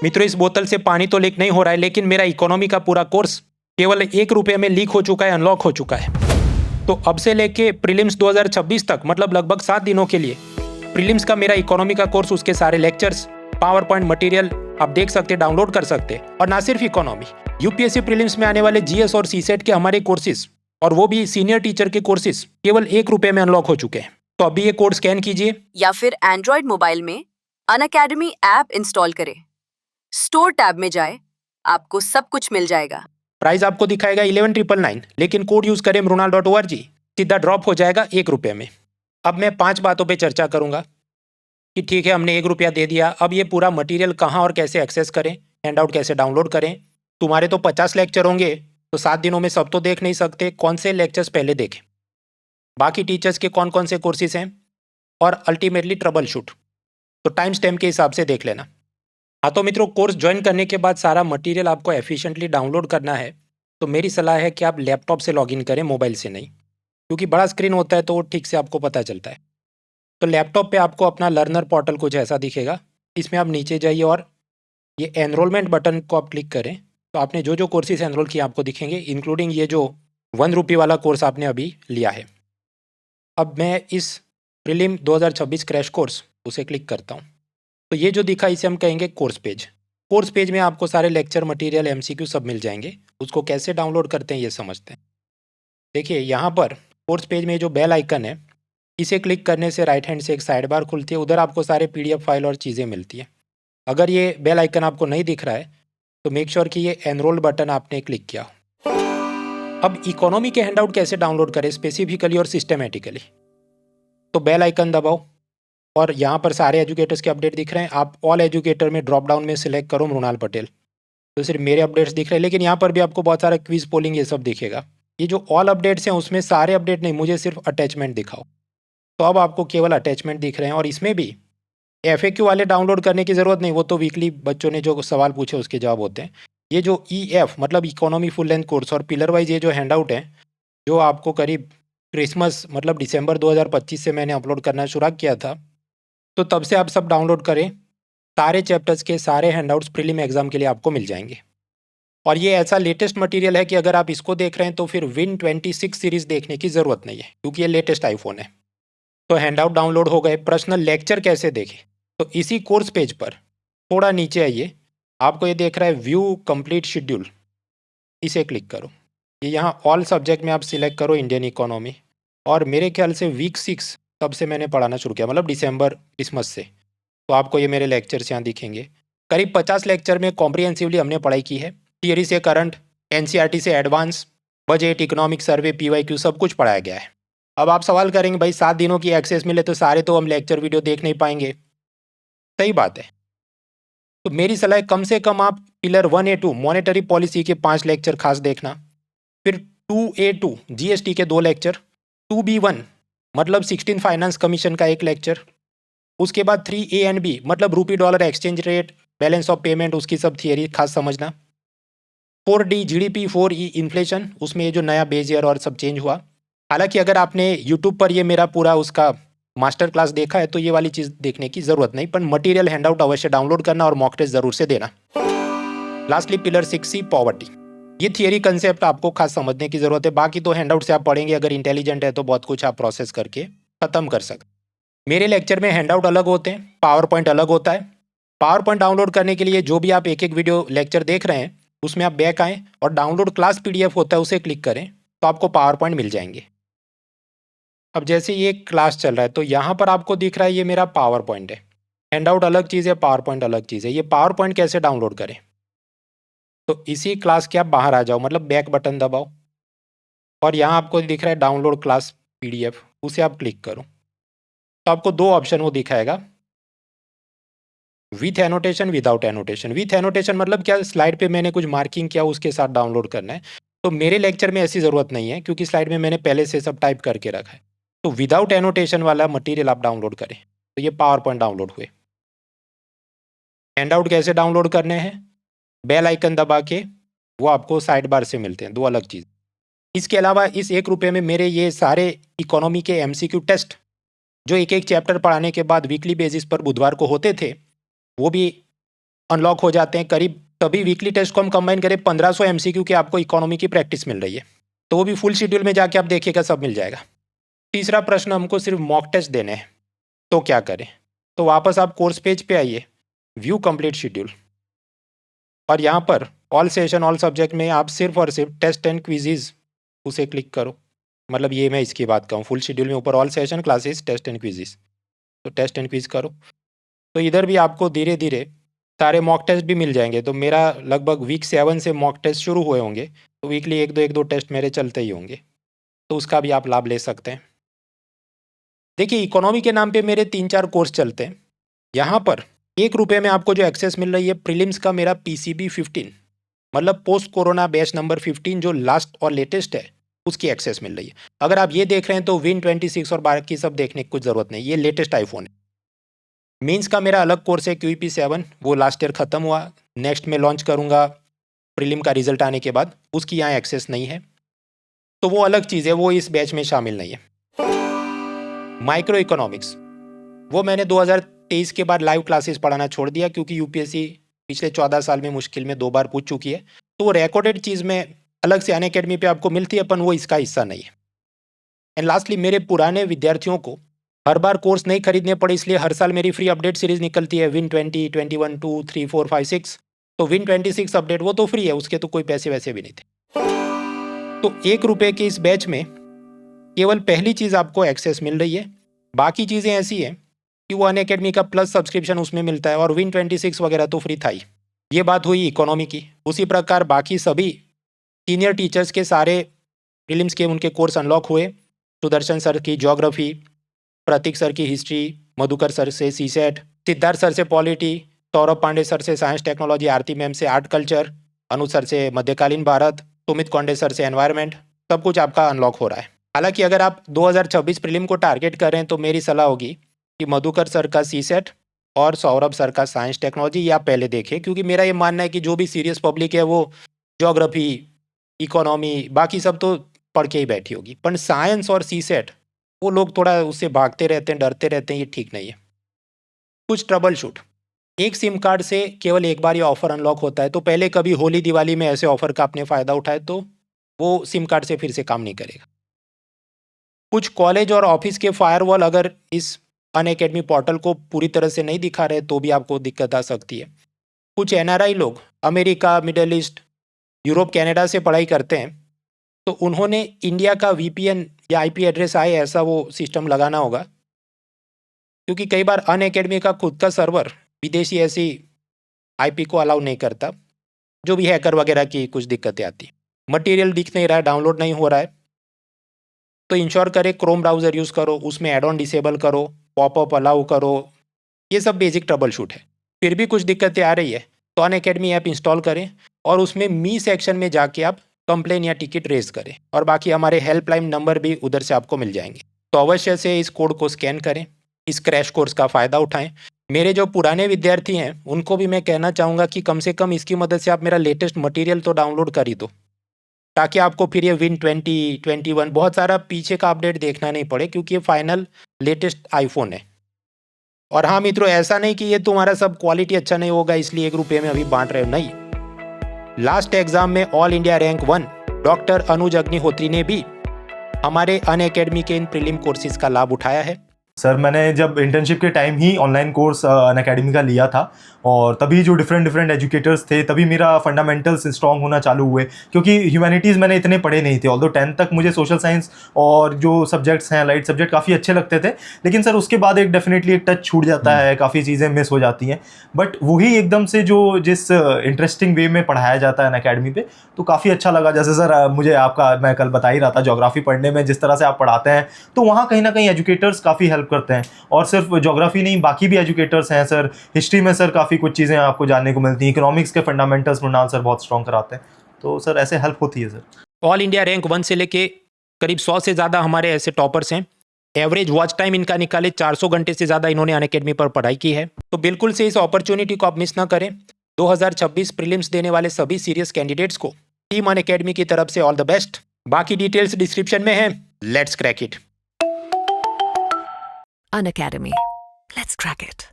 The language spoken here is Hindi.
मित्रों, इस बोतल से पानी तो लीक नहीं हो रहा है, लेकिन मेरा इकोनॉमी का पूरा कोर्स केवल 1 रुपये में लीक हो चुका है, अनलॉक हो चुका है। तो अब से लेके प्रीलिम्स 2026 तक, मतलब लगभग 7 दिनों के लिए प्रीलिम्स का मेरा इकोनॉमी का कोर्स, उसके सारे लेक्चर्स, पावर पॉइंट मटीरियल आप देख सकते, डाउनलोड कर सकते। और ना सिर्फ इकोनॉमी, यूपीएससी प्रीलिम्स में आने वाले जीएस और सीसेट के हमारे कोर्सेज, और वो भी सीनियर टीचर के कोर्सेज, केवल 1 रुपये में अनलॉक हो चुके हैं। तो अभी ये कोड स्कैन कीजिए या फिर एंड्रॉइड मोबाइल में अनअकैडमी ऐप इंस्टॉल करें, स्टोर टैब में जाए, आपको सब कुछ मिल जाएगा। प्राइस आपको दिखाएगा 11,999, लेकिन कोड यूज करें mrunal.org, सीधा ड्रॉप हो जाएगा 1 रुपये में। अब मैं 5 बातों पे चर्चा करूंगा कि ठीक है, हमने 1 रुपया दे दिया, अब ये पूरा मटेरियल कहाँ और कैसे एक्सेस करें, हैंडआउट कैसे डाउनलोड करें। तुम्हारे तो 50 लेक्चर होंगे, तो 7 दिनों में सब तो देख नहीं सकते, कौन से लेक्चर्स पहले देखें, बाकी टीचर्स के कौन कौन से कोर्सेज हैं, और अल्टीमेटली ट्रबल शूट, तो टाइम स्टैम्प के हिसाब से देख लेना। हाँ तो मित्रों, कोर्स ज्वाइन करने के बाद सारा मटेरियल आपको एफिशिएंटली डाउनलोड करना है, तो मेरी सलाह है कि आप लैपटॉप से लॉगिन करें, मोबाइल से नहीं, क्योंकि बड़ा स्क्रीन होता है तो ठीक से आपको पता चलता है। तो लैपटॉप पे आपको अपना लर्नर पोर्टल कुछ ऐसा दिखेगा, इसमें आप नीचे जाइए और ये एनरोलमेंट बटन को आप क्लिक करें, तो आपने जो जो कोर्सेज एनरोल किए आपको दिखेंगे, इंक्लूडिंग ये जो 1 रुपये वाला कोर्स आपने अभी लिया है। अब मैं इस प्रीलिम 2026 क्रैश कोर्स उसे क्लिक करता हूँ, तो ये जो दिखा इसे हम कहेंगे कोर्स पेज। कोर्स पेज में आपको सारे लेक्चर मटेरियल, एमसीक्यू सब मिल जाएंगे। उसको कैसे डाउनलोड करते हैं ये समझते हैं। देखिए यहाँ पर कोर्स पेज में जो बेल आइकन है, इसे क्लिक करने से राइट हैंड से एक साइड बार खुलती है, उधर आपको सारे पीडीएफ फाइल और चीज़ें मिलती हैं। अगर ये बेल आइकन आपको नहीं दिख रहा है तो मेक श्योर कि ये एनरोल बटन आपने क्लिक किया हो। अब इकोनॉमी के हैंडआउट कैसे डाउनलोड करें स्पेसिफिकली और सिस्टमेटिकली, तो बेल आइकन दबाओ और यहाँ पर सारे एजुकेटर्स के अपडेट दिख रहे हैं। आप ऑल एजुकेटर में ड्रॉप डाउन में सिलेक्ट करो मृणाल पटेल, तो सिर्फ मेरे अपडेट्स दिख रहे हैं, लेकिन यहाँ पर भी आपको बहुत सारा क्विज पोलिंग ये सब दिखेगा। ये जो ऑल अपडेट्स हैं उसमें सारे अपडेट नहीं, मुझे सिर्फ अटैचमेंट दिखाओ। तो अब आपको केवल अटैचमेंट दिख रहे हैं, और इसमें भी FAQ वाले डाउनलोड करने की ज़रूरत नहीं, वो तो वीकली बच्चों ने जो सवाल पूछे उसके जवाब होते हैं। ये जो EF मतलब इकोनॉमी फुल लेंथ कोर्स, और पिलर वाइज ये जो हैंडआउट है, जो आपको करीब क्रिसमस मतलब दिसंबर 2025 से मैंने अपलोड करना शुरू किया था, तो तब से आप सब डाउनलोड करें। सारे चैप्टर्स के सारे हैंडआउट्स प्रीलिम एग्जाम के लिए आपको मिल जाएंगे। और ये ऐसा लेटेस्ट मटेरियल है कि अगर आप इसको देख रहे हैं तो फिर Win 26 सीरीज़ देखने की ज़रूरत नहीं है, क्योंकि ये लेटेस्ट आईफोन है। तो हैंडआउट डाउनलोड हो गए। पर्सनल लेक्चर कैसे देखें, तो इसी कोर्स पेज पर थोड़ा नीचे आइए, आपको ये देख रहा है व्यू कंप्लीट शेड्यूल, इसे क्लिक करो। ये यहाँ ऑल सब्जेक्ट में आप सिलेक्ट करो इंडियन इकोनॉमी, और मेरे ख्याल से वीक 6 तब से मैंने पढ़ाना शुरू किया, मतलब दिसंबर क्रिसमस से। तो आपको ये मेरे लेक्चर्स यहाँ दिखेंगे। करीब 50 लेक्चर में कॉम्प्रिहेंसिवली हमने पढ़ाई की है। थियरी से करंट, NCERT से advance, budget, economic survey, PYQ सब कुछ पढ़ाया गया है। अब आप सवाल करेंगे भाई 7 दिनों की एक्सेस मिले तो सारे तो हम लेक्चर वीडियो देख नहीं पाएंगे। सही बात है, तो मेरी सलाह है कम से कम आप पिलर 1A2 मॉनेटरी पॉलिसी के 5 लेक्चर खास देखना, फिर 2A2 GST के 2 लेक्चर, 2B1 मतलब 16 फाइनेंस कमीशन का 1 लेक्चर, उसके बाद 3A एंड B मतलब रूपी dollar exchange rate, balance of payment, उसकी सब थियरी खास समझना। 4D GDP, 4E इन्फ्लेशन, उसमें ये जो नया बेस ईयर और सब चेंज हुआ। हालांकि अगर आपने यूट्यूब पर ये मेरा पूरा उसका मास्टर क्लास देखा है तो ये वाली चीज़ देखने की ज़रूरत नहीं, पर मटेरियल हैंडआउट अवश्य डाउनलोड करना और मॉक टेस्ट ज़रूर से देना। लास्टली पिलर 6C पॉवर्टी, ये थियरी कंसेप्ट आपको खास समझने की ज़रूरत है, बाकी तो हैंडआउट से आप पढ़ेंगे, अगर इंटेलिजेंट है तो बहुत कुछ आप प्रोसेस करके ख़त्म कर सकते। मेरे लेक्चर में हैंडआउट अलग होते हैं, पावर पॉइंट अलग होता है। पावर पॉइंट डाउनलोड करने के लिए जो भी आप एक एक वीडियो लेक्चर देख रहे हैं उसमें आप बैक आएँ और डाउनलोड क्लास PDF होता है उसे क्लिक करें, तो आपको पावर पॉइंट मिल जाएंगे। अब जैसे ये क्लास चल रहा है तो यहाँ पर आपको दिख रहा है ये मेरा पावर पॉइंट है। हैंडआउट अलग चीज़ है, पावर पॉइंट अलग चीज़ है। ये पावर पॉइंट कैसे डाउनलोड करें, तो इसी क्लास के आप बाहर आ जाओ, मतलब बैक बटन दबाओ, और यहाँ आपको दिख रहा है डाउनलोड क्लास PDF, उसे आप क्लिक करो, तो आपको 2 ऑप्शन वो दिखाएगा, with annotation, without annotation. With annotation मतलब क्या, स्लाइड पे मैंने कुछ मार्किंग किया उसके साथ डाउनलोड करना है। तो मेरे लेक्चर में ऐसी ज़रूरत नहीं है, क्योंकि स्लाइड में मैंने पहले से सब टाइप करके रखा है। तो विदाउट एनोटेशन वाला मटेरियल आप डाउनलोड करें, तो ये पावर पॉइंट डाउनलोड हुए। हैंडआउट कैसे डाउनलोड करने हैं, बेल आइकन दबा के वो आपको साइड बार से मिलते हैं, 2 अलग चीज़। इसके अलावा इस 1 रुपये में मेरे ये सारे इकोनॉमी के MCQ टेस्ट, जो एक एक चैप्टर पढ़ाने के बाद वीकली बेसिस पर बुधवार को होते थे, वो भी अनलॉक हो जाते हैं। करीब सभी वीकली टेस्ट को हम कंबाइन करें 1500 MCQ की आपको इकोनॉमी की प्रैक्टिस मिल रही है, तो वो भी फुल शेड्यूल में जाके आप देखिएगा, सब मिल जाएगा। तीसरा प्रश्न, हमको सिर्फ मॉक टेस्ट देने हैं, तो क्या करें? तो वापस आप कोर्स पेज पे आइए, व्यू कंप्लीट शेड्यूल, और यहाँ पर ऑल सेशन ऑल सब्जेक्ट में आप सिर्फ और सिर्फ टेस्ट एंड क्विजीज उसे क्लिक करो। मतलब ये मैं इसकी बात कहूँ, फुल शेड्यूल में ऊपर all session classes test and quizzes, तो टेस्ट एंड क्विज करो। तो इधर भी आपको धीरे धीरे सारे मॉक टेस्ट भी मिल जाएंगे। तो मेरा लगभग वीक 7 से मॉक टेस्ट शुरू हुए होंगे, तो वीकली एक दो टेस्ट मेरे चलते ही होंगे, तो उसका भी आप लाभ ले सकते हैं। देखिए, इकोनॉमी के नाम पे मेरे 3-4 कोर्स चलते हैं। यहाँ पर ₹1 में आपको जो एक्सेस मिल रही है, प्रीलिम्स का मेरा PCB 15, मतलब पोस्ट कोरोना बैच नंबर 15 जो लास्ट और लेटेस्ट है, उसकी एक्सेस मिल रही है। अगर आप ये देख रहे हैं तो Win26 और बाकी सब देखने की कुछ ज़रूरत नहीं, ये लेटेस्ट आईफोन है। मेंस का मेरा अलग कोर्स है QEP 7, वो लास्ट ईयर ख़त्म हुआ, नेक्स्ट में लॉन्च करूँगा प्रीलिम का रिजल्ट आने के बाद, उसकी यहाँ एक्सेस नहीं है, तो वो अलग चीज़ है, वो इस बैच में शामिल नहीं है। माइक्रो इकोनॉमिक्स, वो मैंने 2023 के बाद लाइव क्लासेस पढ़ाना छोड़ दिया, क्योंकि UPSC पिछले 14 साल में मुश्किल में 2 बार पूछ चुकी है, तो वो रिकॉर्डेड चीज़ में अलग से अनअकैडमी पे आपको मिलती है, अपन वो इसका हिस्सा नहीं है। एंड लास्टली, मेरे पुराने विद्यार्थियों को हर बार कोर्स नहीं खरीदने पड़े, इसलिए हर साल मेरी फ्री अपडेट सीरीज निकलती है, Win20, 21, 2, 3, 4, 5, 6। तो Win26 अपडेट वो तो फ्री है, उसके तो कोई पैसे वैसे भी नहीं थे। तो ₹1 के इस बैच में केवल पहली चीज़ आपको एक्सेस मिल रही है, बाकी चीज़ें ऐसी हैं कि वो अनअकैडमी का प्लस सब्सक्रिप्शन उसमें मिलता है, और Win26 वगैरह तो फ्री था ही। ये बात हुई इकोनॉमी की। उसी प्रकार बाकी सभी सीनियर टीचर्स के सारे प्रीलिम्स के उनके कोर्स अनलॉक हुए। सुदर्शन सर की ज्योग्राफी, प्रतीक सर की हिस्ट्री, मधुकर सर से CSET, सिद्धार्थ सर से पॉलिटी, सौरभ पांडे सर से साइंस टेक्नोलॉजी, आरती मैम से आर्ट कल्चर, अनु सर से मध्यकालीन भारत, सुमित कौंडे सर से एनवायरनमेंट, सब कुछ आपका अनलॉक हो रहा है। हालांकि अगर आप 2026 प्रीलिम को टारगेट कर रहे हैं, तो मेरी सलाह होगी कि मधुकर सर का CSET और सौरभ सर का साइंस टेक्नोलॉजी ये आप पहले देखें, क्योंकि मेरा ये मानना है कि जो भी सीरियस पब्लिक है वो ज्योग्राफी, इकोनॉमी, बाकी सब तो पढ़ के ही बैठी होगी, पर साइंस और CSET वो लोग थोड़ा उससे भागते रहते हैं, डरते रहते हैं, ये ठीक नहीं है। कुछ ट्रबल शूट, एक सिम कार्ड से केवल एक बार ये ऑफर अनलॉक होता है, तो पहले कभी होली दिवाली में ऐसे ऑफर का आपने फ़ायदा उठाया तो वो सिम कार्ड से फिर से काम नहीं करेगा। कुछ कॉलेज और ऑफिस के फायरवॉल अगर इस अनअकैडमी पोर्टल को पूरी तरह से नहीं दिखा रहे, तो भी आपको दिक्कत आ सकती है। कुछ NRI लोग America, middle east, Europe, Canada से पढ़ाई करते हैं, तो उन्होंने इंडिया का VPN या IP एड्रेस आए ऐसा वो सिस्टम लगाना होगा, क्योंकि कई बार अनअकैडमी का खुद का सर्वर विदेशी ऐसी IP को अलाउ नहीं करता, जो भी हैकर वगैरह की कुछ दिक्कतें आती हैं। मटेरियल दिख नहीं रहा है, डाउनलोड नहीं हो रहा है, तो इंश्योर करें क्रोम ब्राउज़र यूज़ करो, उसमें एड ऑन डिसेबल करो, पॉपअप अलाउ करो, ये सब बेसिक ट्रबल शूट है। फिर भी कुछ दिक्कतें आ रही है तो अनअकैडमी ऐप इंस्टॉल करें, और उसमें मी सेक्शन में जाके आप कंप्लेन या टिकट रेज करें, और बाकी हमारे हेल्पलाइन नंबर भी उधर से आपको मिल जाएंगे। तो अवश्य से इस कोड को स्कैन करें, इस क्रैश कोर्स का फ़ायदा उठाएं। मेरे जो पुराने विद्यार्थी हैं उनको भी मैं कहना चाहूँगा कि कम से कम इसकी मदद से आप मेरा लेटेस्ट मटेरियल तो डाउनलोड कर ही दो, ताकि आपको फिर ये Win20, 21 बहुत सारा पीछे का अपडेट देखना नहीं पड़े, क्योंकि ये फाइनल लेटेस्ट आईफोन है। और हाँ मित्रों, ऐसा नहीं कि ये तुम्हारा सब क्वालिटी अच्छा नहीं होगा इसलिए ₹1 में अभी बांट रहे हो, नहीं। लास्ट एग्जाम में ऑल इंडिया रैंक 1 डॉक्टर अनुज अग्निहोत्री ने भी हमारे अनअकैडमी के इन प्रीलिम कोर्सेज का लाभ उठाया है। सर, मैंने जब इंटर्नशिप के टाइम ही ऑनलाइन कोर्स अनअकैडमी का लिया था, और तभी जो डिफरेंट एजुकेटर्स थे, तभी मेरा फंडामेंटल्स स्ट्रॉन्ग होना चालू हुए, क्योंकि ह्यूमैनिटीज़ मैंने इतने पढ़े नहीं थे। ऑल्दो 10th तक मुझे सोशल साइंस और जो सब्जेक्ट्स हैं, लाइट सब्जेक्ट, काफ़ी अच्छे लगते थे, लेकिन सर उसके बाद एक डेफिनेटली एक टच छूट जाता है, काफ़ी चीज़ें मिस हो जाती हैं। बट वही एकदम से जो जिस इंटरेस्टिंग वे में पढ़ाया जाता है अनअकैडमी पे, तो काफ़ी अच्छा लगा। जैसे सर मुझे आपका, मैं कल बता ही रहा था, ज्योग्राफी पढ़ने में जिस तरह से आप पढ़ाते हैं, तो वहाँ कहीं ना कहीं एजुकेटर्स काफ़ी हेल्प करते हैं। और सिर्फ ज्योग्राफी नहीं, बाकी भी एजुकेटर्स हैं सर। हिस्ट्री में सर काफ़ी कुछ चीज़ें आपको जानने को मिलती हैं। इकोनॉमिक्स के फंडामेंटल्स मृणाल सर बहुत स्ट्रॉन्ग कराते हैं, तो सर ऐसे हेल्प होती है सर। ऑल इंडिया रैंक 1 से लेके करीब 100 से ज़्यादा हमारे ऐसे टॉपर्स हैं। एवरेज वॉच टाइम इनका निकाले 400 घंटे से ज़्यादा इन्होंने अनअकैडमी पर पढ़ाई की है। तो बिल्कुल से इस अपॉर्चुनिटी को आप मिस ना करें। 2026 प्रीलिम्स देने वाले सभी सीरियस कैंडिडेट्स को टीम अनअकैडमी की तरफ से ऑल द बेस्ट। बाकी डिटेल्स डिस्क्रिप्शन में है। Let's crack it. Unacademy. Let's crack it.